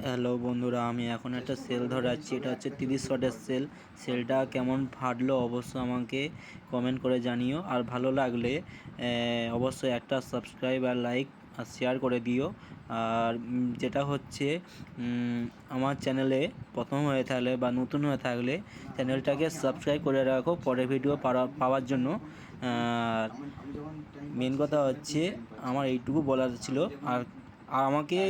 Hello বন্ধুরা, আমি এখন একটা সেল ধরাচ্ছি। এটা হচ্ছে 30 শটের সেলটা কেমন ফাটলো অবশ্যই আমাকে কমেন্ট করে জানিও। আর ভালো লাগলে অবশ্যই একটা সাবস্ক্রাইব আর লাইক আর শেয়ার করে দিও। আর যেটা হচ্ছে আমার চ্যানেলে প্রথম হয়ে থাকলে বা নতুন হয়ে থাকলে চ্যানেলটাকে সাবস্ক্রাইব করে রাখো পরের ভিডিও পাওয়ার জন্য। মেন কথা হচ্ছে আমার এইটুকু বলার ছিল। আর আমাকে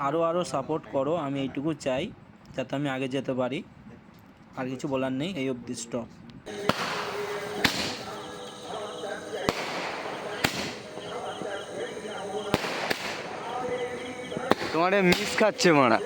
আরও সাপোর্ট করো, আমি এইটুকু চাই যাতে আমি আগে যেতে পারি। আর কিছু বলার নেই, এই অবধি স্টপ। তোমারে মিস খাচ্ছে মারা।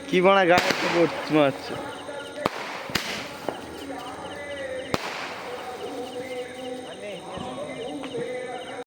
কি বানা গায়ে মারছে।